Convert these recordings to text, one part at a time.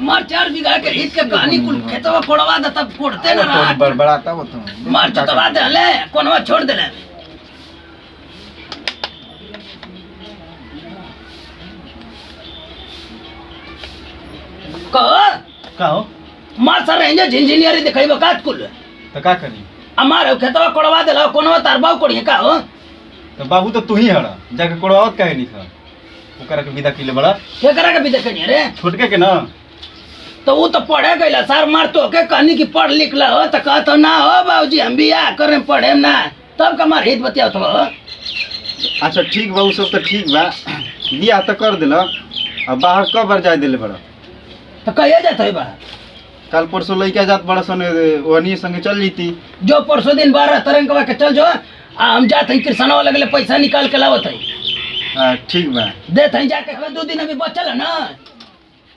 मार 4 बीघा के हित के कहानी कुल खेतवा कोड़वा द तब कोड़ते ना रहा बड़बड़ाता हो तुम मार चतवा दे ले कोनवा छोड़ दे ले कहो मार सर इंजन इंजीनियर दिखाइबो काट कुल तो का करी हमार खेतवा कोड़वा दे लो कोनवा तारबाव कोड़ी का हो तो बाबू तो तू ही हड़ा जाके कोड़वावत काहे नहीं खा ओकरा के विदा किले बड़ा के करा के विदा कनी रे छोटके के ना तो वो तो पढ़े गईला सर मार तो के कहनी कि पढ़ लिख ला हो तो कहतो ना हो बाबूजी हम बिया करे पढ़े ना तब का मार हित बतियाओ तो अच्छा ठीक बा उ सब तो ठीक बा बिया तो कर देला अब बाहर कब बार जाए देले बड़ा तो कहिए जात है बा कल परसों लइका जात बड़ा सन वनी संगे चल जीती जो परसों दिन 12 तरंगवा के चल जो हम जात है कृष्णवा लगले पैसा निकाल के लावत है हां ठीक बा देत है जाके 2 दिन अभी बचल है ना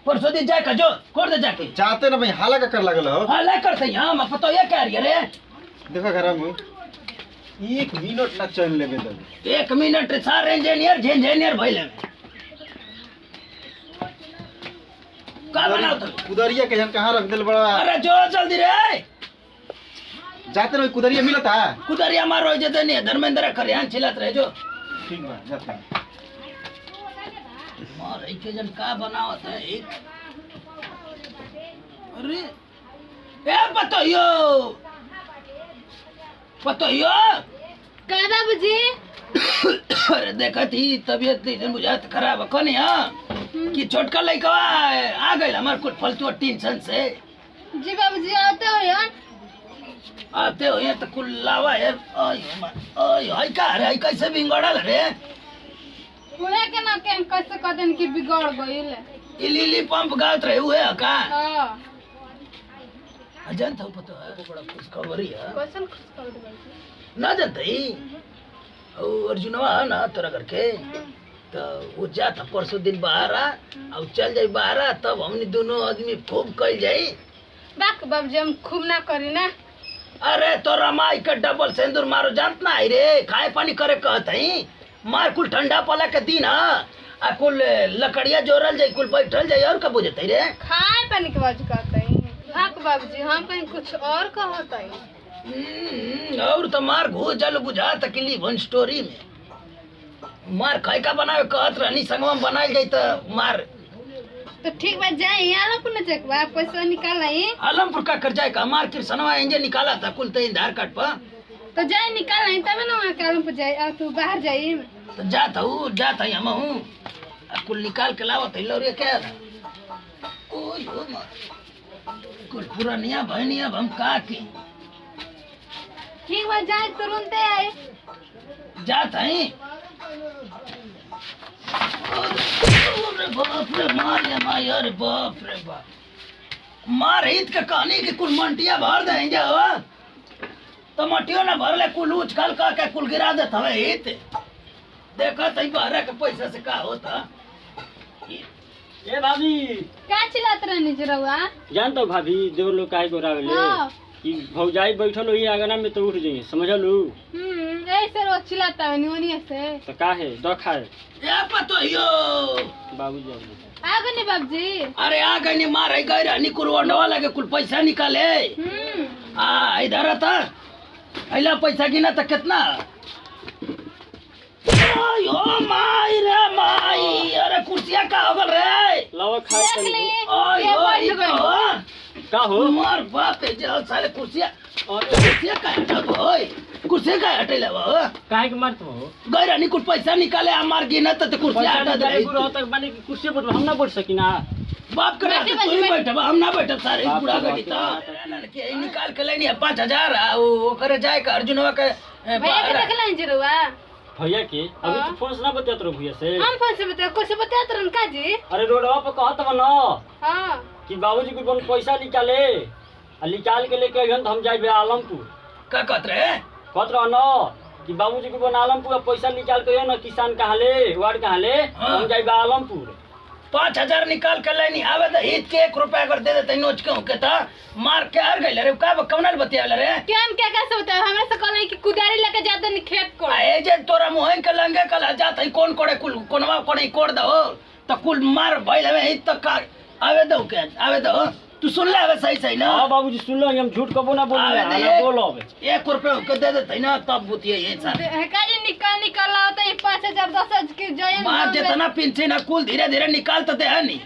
परसों दिन जाके जो कर दे जाके चाहते ना भाई हाला का कर लागल हो हां ले करते हम पतो ये कह रही रे देखो घर में 1 मिनट ना चल लेबे दे 1 मिनट सारे इंजीनियर भइले का बनाओ तो कुदरिया के जन कहां रख देल बड़ा अरे जो जल्दी रे जाते रहो कुदरिया मिलता कुदरिया मारो जदे नहीं धर्मेंद्र करियान चिल्लात रहे जो ठीक बा जाते और एक जन का बनावत है एक अरे ए पतो यो का बाबूजी अरे देखत ही तबीयत नहीं बुझात खराब कने हां कि छोटका लइका आ गइल हमार कुछ फालतू टेंशन से जी बाबूजी आते हो ये तो कुल लावा है ओय हाय का रे हाय कैसे बिगड़ल रे मुझे के ना के कैसे कदन की बिगड़ गइल इली पंप गात रहे हुए का हां अजन था पता है बड़ा खुश खबरी है कैसन खुश कर दे ना जानते ही और अर्जुनवा ना तोरा करके तो वो जाता परसों दिन बाहर अब चल जाई बाहर तब हमनी दोनों आदमी खूब कल जाई बाक बाबूजी हम खूब ना करी ना अरे तो रमाई का डबल सिंदूर मारो जानत ना आई रे खाए पानी करे कहत हई मार कुल ठंडा पाला के दिन आ कुल लकड़िया जोड़ल जाई कुल बैठल जाई और का बुझत रे खाए पानी के बाजू कहत हई बाक बाबूजी हम कहीं कुछ और कहत हई और तो मार घुस जल बुझा तकली वन स्टोरी में मार खाए का बनावे कहत रहनी संगवा बनाई जाई तो मार तो ठीक बात जाए आलमपुर न चकवा पैसा निकाल लाई आलमपुर का कर जाए का मार कृष्णवा इंजन निकाला था कुल ते आधार कार्ड पर तो जाए निकाल लाई तब ना वहां आलमपुर जाए आ तू बाहर जाई तो जाता हम हूं कुल निकाल के लावत है लौरिया क्या ओय हो मार कुल पुरानिया बहनिया हम का की ठीक बात जाए तुरंत आए जाता है अरे बाप रे मार या मार अरे बाप रे बाप मार ईद के कहानी की कुल मंटिया भर देंगे हो तो मटियो ना भर ले कुल उछल का के कुल गिरा देत हवे ईद देखा तई बाहर के पैसा से का होता ए भाभी का चिल्लात रहनी जरवा जान तो भाभी देवर लोग काहे को रावेले हां कि भौजाई बैठल होई आंगना में तो उठ जाई समझलू ऐसे रोज चिल्लाता है निवनी से तो का है दो खाए ए पतो यो बाबूजी आ गए बाबूजी अरे आ गए नहीं मार गए रानी कुरवंडवा लगे कुल पैसा निकाले आ इधर आता अइला पैसा गिना त कितना ओ माई रे माई अरे कुर्सिया का हो गल रे लावा खाए तनी ओय ओय का हो मार बाप है जो साले कुर्सिया और कुर्सिया का हटब होय कुर्सी का हटेला वो काहे के मारत हो गए रानी कुल पैसा निकाले हमार गिना त कुर्सिया हटा दे गुरु तक बने की कुर्सी पर हम ना बैठ सकिना बाप करे तू ही बैठब हम ना बैठब सारे बुढ़ा गड़ी त के निकाल के लेनी 5000 ओ करे जाए का अर्जुनवा के भैया के देखला जरवा भैया के अभी तो फोन से ना बतियात रहो भैया से हम फोन से बता कुछ बतियात रहन का जी अरे रोडवा पे कहत बा ना हां कि बाबूजी को बन पैसा निकाले आ निकाल के लेके अइहन तो हम जाइबे आलमपुर का कहत रे कहत रह न कि बाबूजी को बन आलमपुर पैसा निकाल के न किसान कहाँ ले वार्ड कहाँ ले हम जाइबे आलमपुर 5000 निकाल के लेनी आवे तो हित के 1 रुपया अगर दे देते नोच के के त मार के हार गइल रे का कौनल बतियाले रे केम क्या कैसे बता हमरा से कहले कि कुदारी लेके जाते नहीं खेत को ए जे तोरा मुंह के लंगे कल जात है कौन कोड़े कुल कोनवा कोने कोड़ दो तो कुल मार भइल हवे हित त का आवे दो क्या आवे दो तू सुन ले सही सही ना हाँ बाबूजी सुन लो हम झूठ कबो ना आवे बोली दे बोलो अब 1 रुपया के दे देते ना तब बुतिए ये सर काजी निकाल होता है 5000 10,000 के जय मार जितना पेंशन है कुल धीरे धीरे निकालते थे है नहीं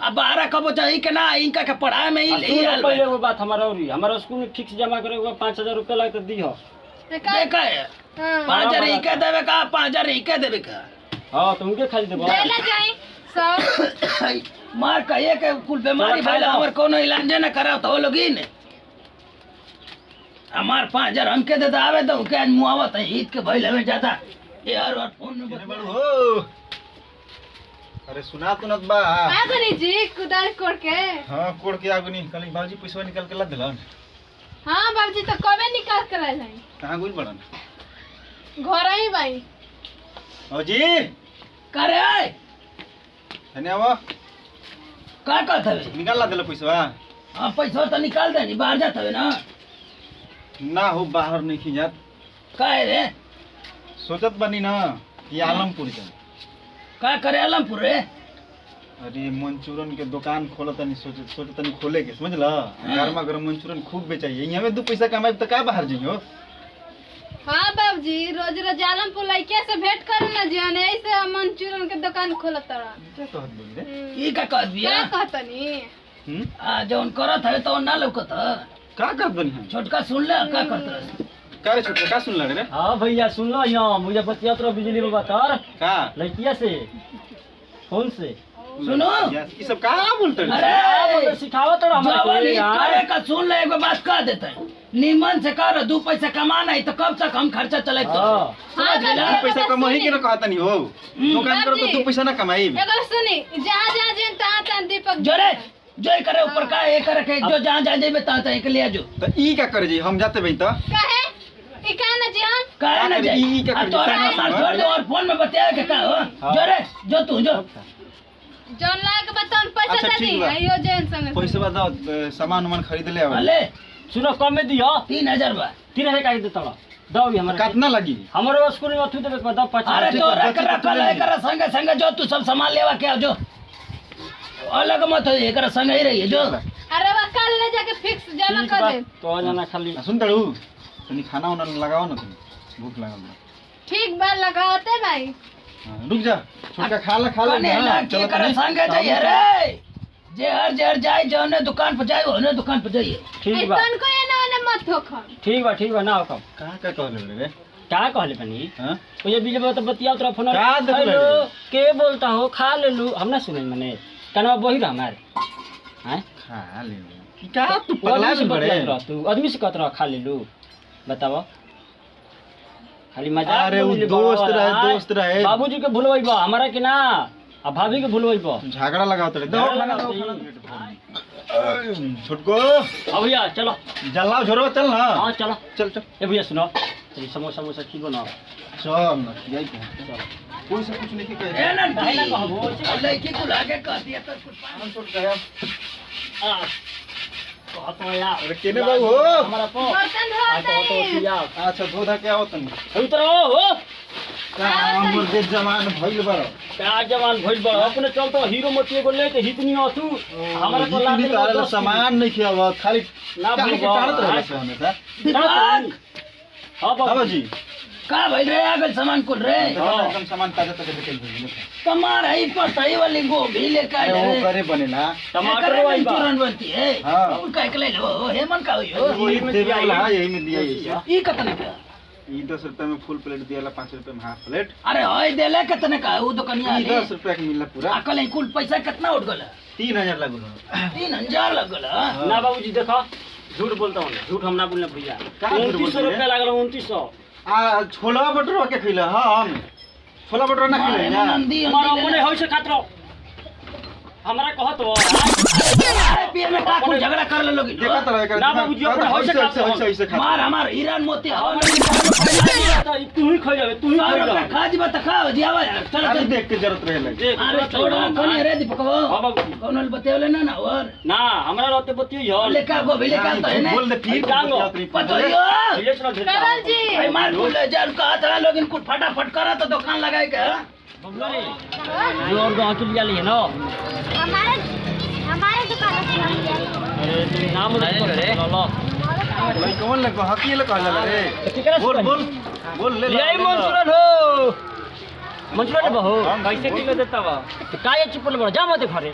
अब 12 कब चाहिए कि ना इनका के पढ़ाई में ही ले आल पहले वो बात हमारा और हमारा स्कूल में फिक्स जमा करे 5000 रुपया लगे तो दी हो देखा है 5000 ही के देवे का 5000 ही के देवे का हाँ तो उनके खाली देबो देला जाई सब मार कहिए के कुल बीमारी भइल हमर कोनो इलाज न कराव तो लोगी ने हमार 5000 हमके दे आवे दो के आज मुआवत है ईद के भइल हमें ज्यादा यार और फोन में केने बड़ू हो अरे सुना तो नत बा आ गनी जी कुदाल कोड़ के हां कोड़ के आगु नहीं कल बाबूजी पैसा निकाल के ला दिलन हां बाबूजी तो कबे निकाल के लाए हैं कहां गुल बड़न घर ही भाई ओ जी करे आए धन्यवाद का कहत हवे निकाल ला दिल पैसा हां पैसा तो निकाल दे नी बाहर जात हवे ना ना हो बाहर नहीं खिजात काहे रे सोचत बनी ना कि आलमपुर जा का करे आलमपुर रे अरे मंचूरन के दुकान खोलत तनी सोचत तनी खोले के समझला गरमा गरम मंचूरन खूब बेचाई यहां में 2 पैसा कमाई त का बाहर जइयो हां बाबूजी रोज रोज आलमपुर लइके से भेंट करे ना जी ने ऐसे मंचूरियन के दुकान खोलत रहा क्या कहत बोली रे ई का कहत बिया क्या कहतनी आ जौन करत हवे तो ना लौकत का करत बनी हम छोटका सुन ले का करत रहे का रे छोटा का सुन ला रे हाँ भैया सुन लो यहाँ मुझे बतिया तो बिजली में बता का लड़किया से फोन से सुनो ये सब का बोलते रे अरे सिखावा तो जवान ईद हमारे करे का सुन ले एगो बात कह देते हैं नीमन से कर 2 पैसा कमाना है तो कब तक हम खर्चा चले तो हाँ। समझ गेला दू पैसा कमाही के ना कहत नहीं हो दुकान करो तो 2 पैसा ना कमाई एगो सुनी जहां जहां जेन तहां दीपक जोरे जो करे ऊपर का ये करे के जो जहां जा जेबे ता एक ले जो तो ई का करे जी हम जाते बई तो कहे ई का ना जी हम काहे ना जाई ई क्या आ कर तोरा दिया? मार छोड़ दो और फोन में बतिया के का हो जोरे जो तू जो जौन लाग बताऊं पैसा अच्छा, दे ठीक दी बा। आइयो जेन संग पैसा बताओ सामान वामान खरीद ले आवा भले सुनो कम में दियो 3000 बा 3000 काट देता दो भी हमारे कितना लगी हमारे स्कूल में अथु देबे के दो 50 अरे तो रख बच्चे रख तो ले ले कर संग संग जो तू सब सामान लेवा के आ जो अलग मत हो एकर संग ही रही जो अरे वो कल ले जाके फिक्स जमा कर दे तो जाना खाली सुन तड़ू तनी खाना वाना लगाओ ना तुम भूख लागल बा ठीक बात लगाते भाई हाँ, रुक जा छोटा खा ले कने हाँ, लग के चलो कर तनी। संग जाइए रे जे हर जाए जौने दुकान पर जाए ओने दुकान पर जाइए ठीक बा तन को ये ना मत ठोकर ठीक बा ना हो कम का कहले रे क्या कहले बनी हां तो ये बीच में तो बतिया तो फोन का देख ले? हेलो के बोलता हो खा ले लू हम ना सुने मने कना वही रहा हमारे हैं खा ले लो। का तू वो पगला आदमी से गल बड़े बतियात रह तू आदमी से कहत रह खा ले लू बताओ खाली मजाक अरे वो बोली दोस्त बाबा, रहे, आय, दोस्त रहे। बाबूजी के भूलवाई बा हमारा के ना आ भाभी के भूलवाई बा झगड़ा लगाओ तड़े दो झगड़ा खाना दो लगाओ, खाना छोटको अब भैया चलो जल्लाओ झोरो चल ना हाँ चलो चल चल ए भैया सुनो ये समोसा समोसा की बनाओ चल ना यही कह कोई से कुछ नहीं कहे ए ना भाई ना कहबो अब लड़की को लाके कह दिया तो कुछ हम छोट कहे कहत हो यार अरे केने बाबू हो हमारा को बर्तन आ धोते तो पिया अच्छा धोधा के आओ तनी उतर हो का हमर दे जवान भइल बारो क्या जवान भइल बा अपने चल तो हीरो मोती एगो ले के हितनी अथु हमारा को जितनी तारे सामान नहीं खियावा खाली ना काहे के भूलबा। टारत रहे से हमेशा दिमाग हां बाबा बाबा जी का भाई रे आगल सामान कुल रे एकदम सामान ताजा ताजा निकल गई कमार है पटाई वाली गोभी लेकर अरे वो रे करे बनेला टमाटर वाली बा तुरंत बनती है हाँ। और का ले लो हेमन का हो वही में देवे दिया वाला ये। यही में दिया ये ई कतने का ई 10 रुपए में फुल प्लेट दियाला 5 रुपए में हाफ प्लेट अरे होय देले कतने का वो दुकानिया ई ले 10 रुपए के मिलला पूरा अकल कुल पैसा कितना उठ गला 3000 लागल 3000 लग गला ना बाबूजी देखो झूठ बोलता हूँ झूठ हम ना बोलना भैया कहाँ झूठ 2900 बोलते रुपया लागल 2900 आ छोला भटूरा के खइला हां हम छोला भटूरा ना खइला ना नंदी हमारा मने होय से खात रहो हमरा कहत हो खाए पिए में का कुल झगड़ा कर ले लोगी देखा तरह कर ना बाबूजी, अपने होय से खाते हम। ऐसे खा मार हमार हीरान मोती हवा में तू ही खइ जाबे तू ही खइ जाबे खा जीवा त खा जियावा चल अरे चल देख के जरूरत रहे लगे देख अरे छोड़ो कौन रे दीपक वो हां बाबूजी कौन बतेवले ना ना और ना हमरा रहते बतियो हो लेका गोभी लेका तो है ना बोल दे फिर जांगो। पतोयो ये चलो ढेर कमल जी भाई मार कुल ले जा का तरह लोग इनको फटाफट करा तो दुकान लगाए के जोर दो के लिया लिए ना हमारे अरे तुम नाम रे लो लई कौन लग हकी ले कहला रे केकरा बोल बोल बोल ले यही मंचूरन हो मंचूरन बहो कैसे किलो देता बा तो काहे चुपल बड़ जा मत घरे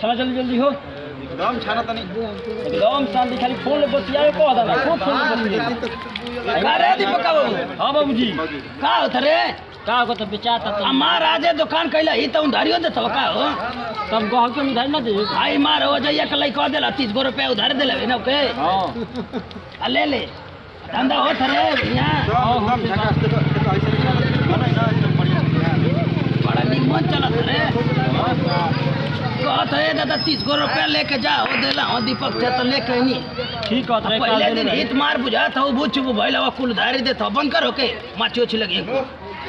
चलो जल्दी जल्दी हो एकदम छाना तनी एकदम शांति खाली फोन ले बतियावे को आदा ना खूब फोन ले बतियावे का रे दीपक बाबू हां बाबूजी का होत रे का को तो बेचाता तो हमार आजे दुकान कैला ही तो उधारियो देत हो का हो तब गह के उधार ना दे भाई मार हो जाइए कल कह देला 30 रुपया उधार देले ना के हां आ ले ले धंधा होत रे यहाँ एकदम झकास ते तो ऐसे बना ना एकदम बढ़िया बड़ा निमन चलत रे कहत है दादा 30 रुपया लेके जा हो देला हो दीपक से तो लेके नहीं ठीक है रे पहले दिन हित मार बुझात हो बुझ भइल हो कुल उधारी देत हो बंद कर होके माछी उछी लगे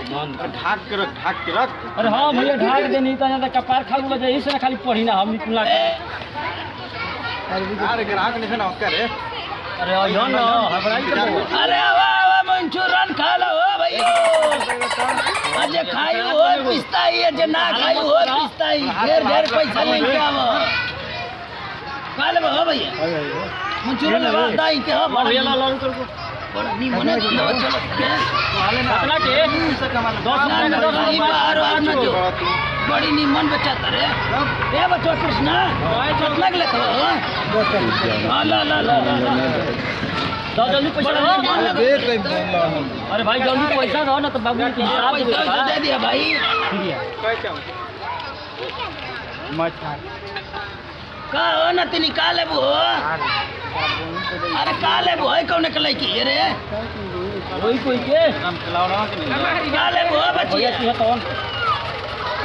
ढाक के रख अरे हां भैया ढाक दे नहीं तो ज्यादा कपार खाऊ लगे इस ना खाली पढ़ी ना हम निकला अरे ग्राहक नहीं ना उसका रे अरे यो ना हबराई के अरे आवा मंचूरन खा लो हो भैया अजे खाई हो पिस्ताई जे ना खाई हो पिस्ताई ढेर ढेर पैसा लेके आवो काले हो भैया मंचूरन लगा दाई के हो भैया ला ला कर बड़ा निमन है चलो कितना के 10 ना बाहर आ ना जो बड़ी निमन बच्चा तरे ए बच्चा कृष्णा कितना के लेत हो ला ला ला तो जल्दी पैसा दो देख ले बोल हम अरे भाई जल्दी पैसा दो ना तो बाबू के हिसाब दे पैसा दे दिया भाई का हो ना ती निकाले बो अरे काले बो है कौन के लई की रे रोई कोई के हम खिलावना के नहीं काले बो बच्चिया भैया की तो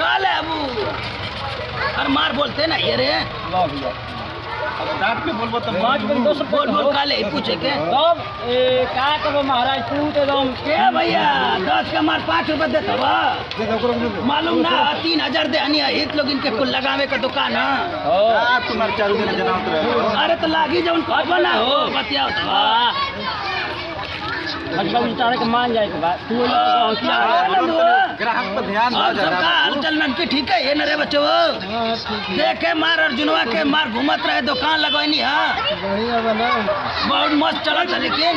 काले अबू अरे मार बोलते ना ये रे लो भैया अब डांट के बोलबो तो पाँच बजे 200 बोल बोल काले ही पूछे के तब ए का कबो महाराज तू तो एकदम के भैया 10 का मार 5 रुपए देता बा मालूम ना 3000 दे हनी हित लोग इनके कुल लगावे का दुकान है आ तुम्हारे चारू दिन जनावत रहे अरे तो लागी जवन कहबो ना हो बतियाओ तो मतलब तारे के मान जाए के बाद तू ग्राहक पर ध्यान और दो सबका हालचाल ननकी ठीक है ये न रे बच्चो देखे मार अर्जुनवा के मार घूमत रहे दुकान लगवानी हां बढ़िया बना बहुत मस्त चलत है लेकिन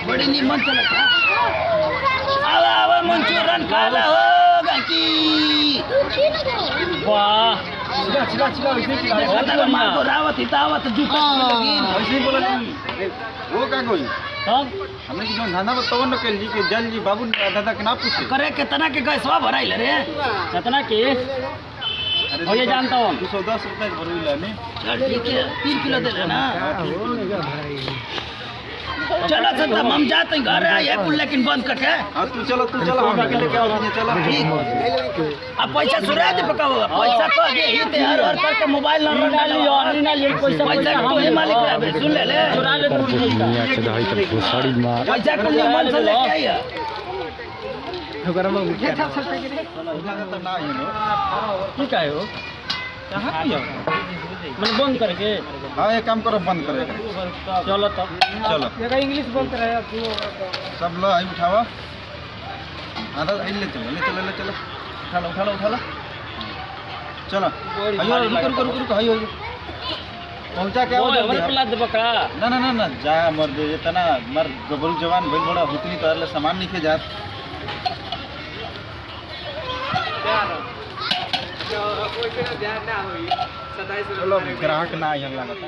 बड़ी निमन चलत है आवा आवा मंचूरन खाला हो गकी वाह दादा मार को रावत हितावत जूता लगी ऐसे ही बोला वो का कोई तब हमने की जो धंधा में तवन के जी के जल जी बाबू दादा के ना पूछे करे कितना के गैसवा भराइल रे कितना के भैया जानता हूँ 210 रुपए भरवी लाने चल ठीक है 3 किलो दे लेना चलो सत्ता हम जाते हैं घर आए कुल लेकिन बंद करके हां तू चलो हम अकेले क्या होने चलो ठीक अब पैसा सुरा दे पकाओ पैसा तो ये ही ते हर हर करके मोबाइल नंबर डाली और ना ये पैसा पैसा तो ही मालिक है सुन ले ले चुरा ले तू पैसा कुल निमन से लेके आई है ना ये नो ठीक है हो कहां किया मैंने बंद करके हां ये काम करो बंद करेगा चलो तब चलो ये इंग्लिश बोलते रहे सब लो आई उठावा आधा ले चलो उठा लो चलो आयो रुक आयो पहुंचा क्या हो हमारे पिला दे बका ना जा मर दे इतना मर गबरू जवान भइल बड़ा हुतनी तरले सामान नहीं के जात चलो ग्राहक ना यहाँ लगता